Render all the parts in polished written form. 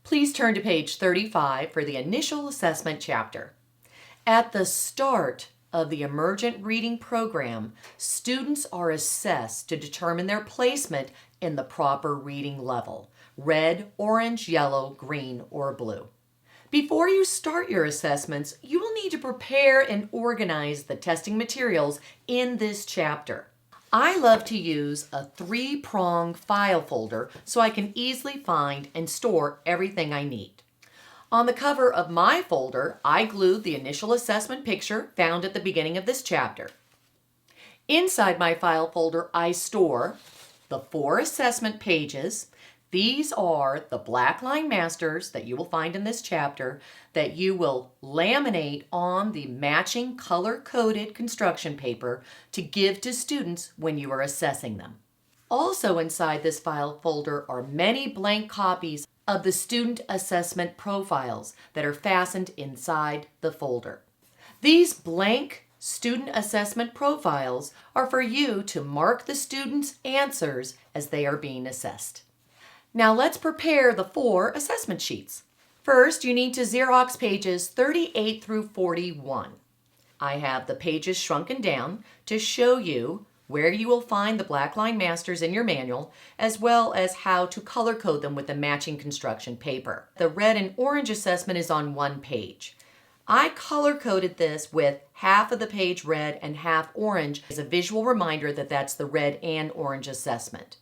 Please turn to page 35 for the initial assessment chapter. At the start of the Emergent Reading Program, students are assessed to determine their placement in the proper reading level: red, orange, yellow, green, or blue. Before you start your assessments, you will need to prepare and organize the testing materials in this chapter. I love to use a 3-prong file folder so I can easily find and store everything I need. On the cover of my folder, I glued the initial assessment picture found at the beginning of this chapter. Inside my file folder, I store the 4 assessment pages. These are the Blackline Masters that you will find in this chapter that you will laminate on the matching color-coded construction paper to give to students when you are assessing them. Also inside this file folder are many blank copies of the student assessment profiles that are fastened inside the folder. These blank student assessment profiles are for you to mark the students' answers as they are being assessed. Now let's prepare the 4 assessment sheets. First, you need to Xerox pages 38 through 41. I have the pages shrunken down to show you where you will find the Blackline Masters in your manual, as well as how to color code them with the matching construction paper. The red and orange assessment is on 1 page. I color coded this with half of the page red and half orange as a visual reminder that that's the red and orange assessment.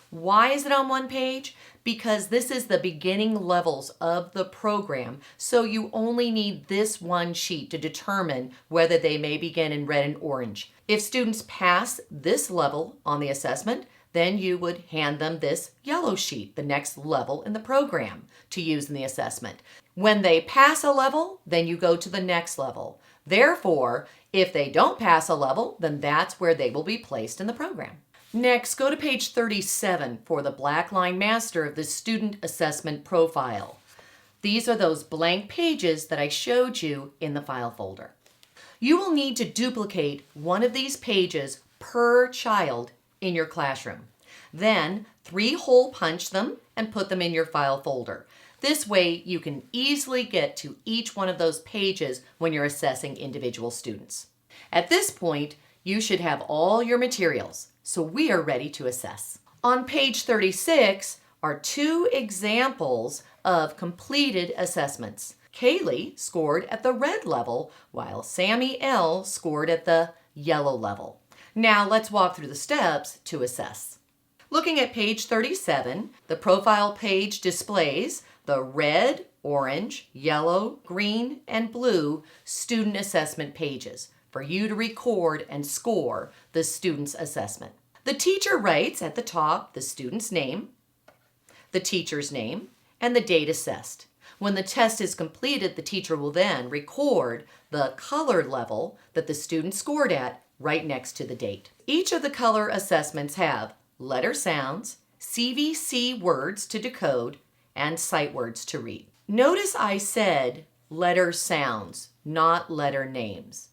Why is it on 1 page? Because this is the beginning levels of the program, so you only need this 1 sheet to determine whether they may begin in red and orange. If students pass this level on the assessment, then you would hand them this yellow sheet, the next level in the program, to use in the assessment. When they pass a level, then you go to the next level. Therefore, if they don't pass a level, then that's where they will be placed in the program. Next, go to page 37 for the Blackline Master of the Student Assessment Profile. These are those blank pages that I showed you in the file folder. You will need to duplicate one of these pages per child in your classroom. Then 3-hole punch them and put them in your file folder. This way you can easily get to each one of those pages when you're assessing individual students. At this point, you should have all your materials, so we are ready to assess. On page 36 are 2 examples of completed assessments. Kaylee scored at the red level, while Sammy L. scored at the yellow level. Now let's walk through the steps to assess. Looking at page 37, the profile page displays the red, orange, yellow, green, and blue student assessment pages for you to record and score the student's assessment. The teacher writes at the top the student's name, the teacher's name, and the date assessed. When the test is completed, the teacher will then record the color level that the student scored at right next to the date. Each of the color assessments have letter sounds, CVC words to decode, and sight words to read. Notice I said letter sounds, not letter names.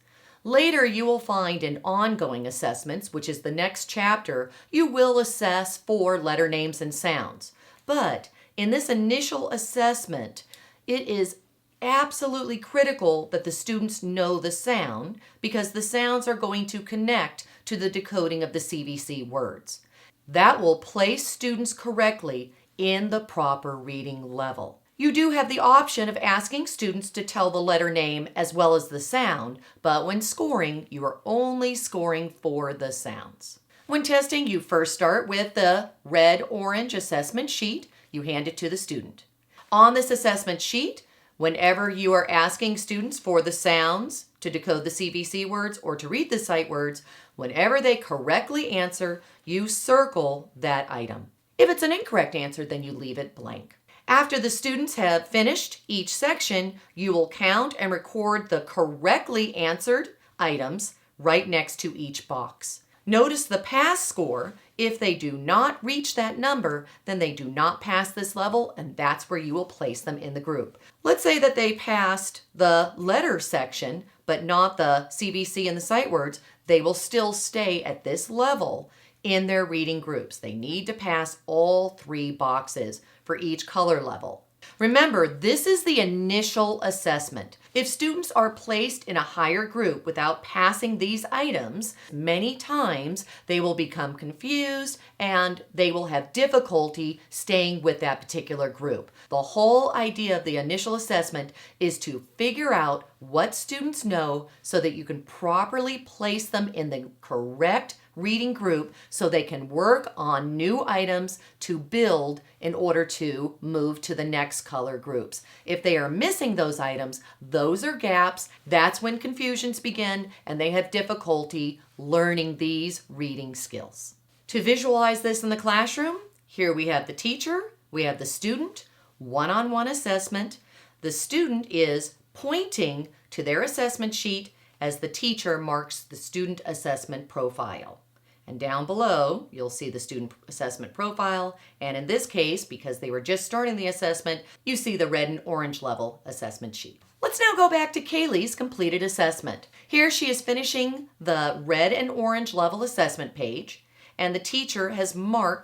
Later, you will find in ongoing assessments, which is the next chapter, you will assess for letter names and sounds. But in this initial assessment, it is absolutely critical that the students know the sound because the sounds are going to connect to the decoding of the CVC words. That will place students correctly in the proper reading level. You do have the option of asking students to tell the letter name as well as the sound, but when scoring, you are only scoring for the sounds. When testing, you first start with the red-orange assessment sheet. You hand it to the student. On this assessment sheet, whenever you are asking students for the sounds to decode the CVC words or to read the sight words, whenever they correctly answer, you circle that item. If it's an incorrect answer, then you leave it blank. After the students have finished each section, you will count and record the correctly answered items right next to each box. Notice the pass score. If they do not reach that number, then they do not pass this level, and that's where you will place them in the group. Let's say that they passed the letter section, but not the CVC and the sight words. They will still stay at this level in their reading groups. They need to pass all 3 boxes for each color level. Remember, this is the initial assessment. If students are placed in a higher group without passing these items, many times they will become confused and they will have difficulty staying with that particular group. The whole idea of the initial assessment is to figure out what students know so that you can properly place them in the correct reading group so they can work on new items to build in order to move to the next color groups. If they are missing those items, those are gaps. That's when confusions begin and they have difficulty learning these reading skills. To visualize this in the classroom, here we have the teacher, we have the student, one-on-one assessment. The student is pointing to their assessment sheet as the teacher marks the student assessment profile. And down below, you'll see the student assessment profile. And in this case, because they were just starting the assessment, you see the red and orange level assessment sheet. Let's now go back to Kaylee's completed assessment. Here she is finishing the red and orange level assessment page, and the teacher has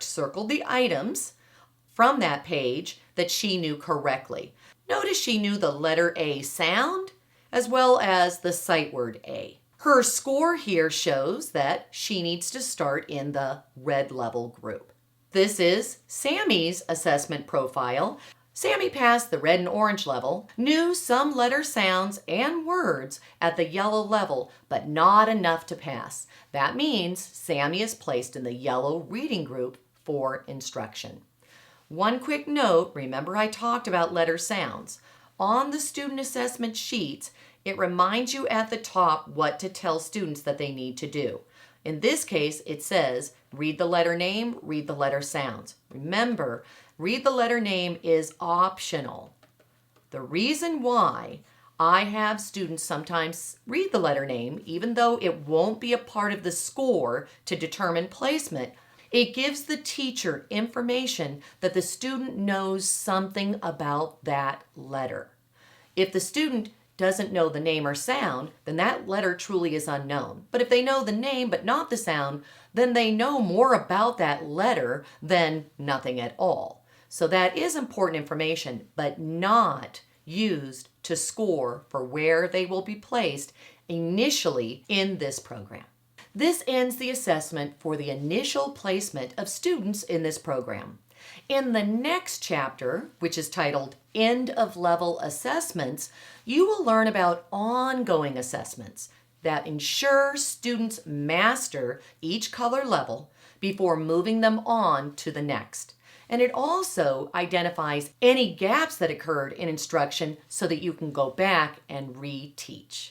circled the items from that page that she knew correctly. Notice she knew the letter A sound as well as the sight word A. Her score here shows that she needs to start in the red level group. This is Sammy's assessment profile. Sammy passed the red and orange level, knew some letter sounds and words at the yellow level, but not enough to pass. That means Sammy is placed in the yellow reading group for instruction. One quick note, remember I talked about letter sounds. On the student assessment sheets, it reminds you at the top what to tell students that they need to do. In this case, it says, read the letter name, read the letter sounds. Remember, read the letter name is optional. The reason why I have students sometimes read the letter name, even though it won't be a part of the score to determine placement, it gives the teacher information that the student knows something about that letter. If the student doesn't know the name or sound, then that letter truly is unknown. But if they know the name but not the sound, then they know more about that letter than nothing at all. So that is important information, but not used to score for where they will be placed initially in this program. This ends the assessment for the initial placement of students in this program. In the next chapter, which is titled End of Level Assessments, you will learn about ongoing assessments that ensure students master each color level before moving them on to the next. And it also identifies any gaps that occurred in instruction so that you can go back and reteach.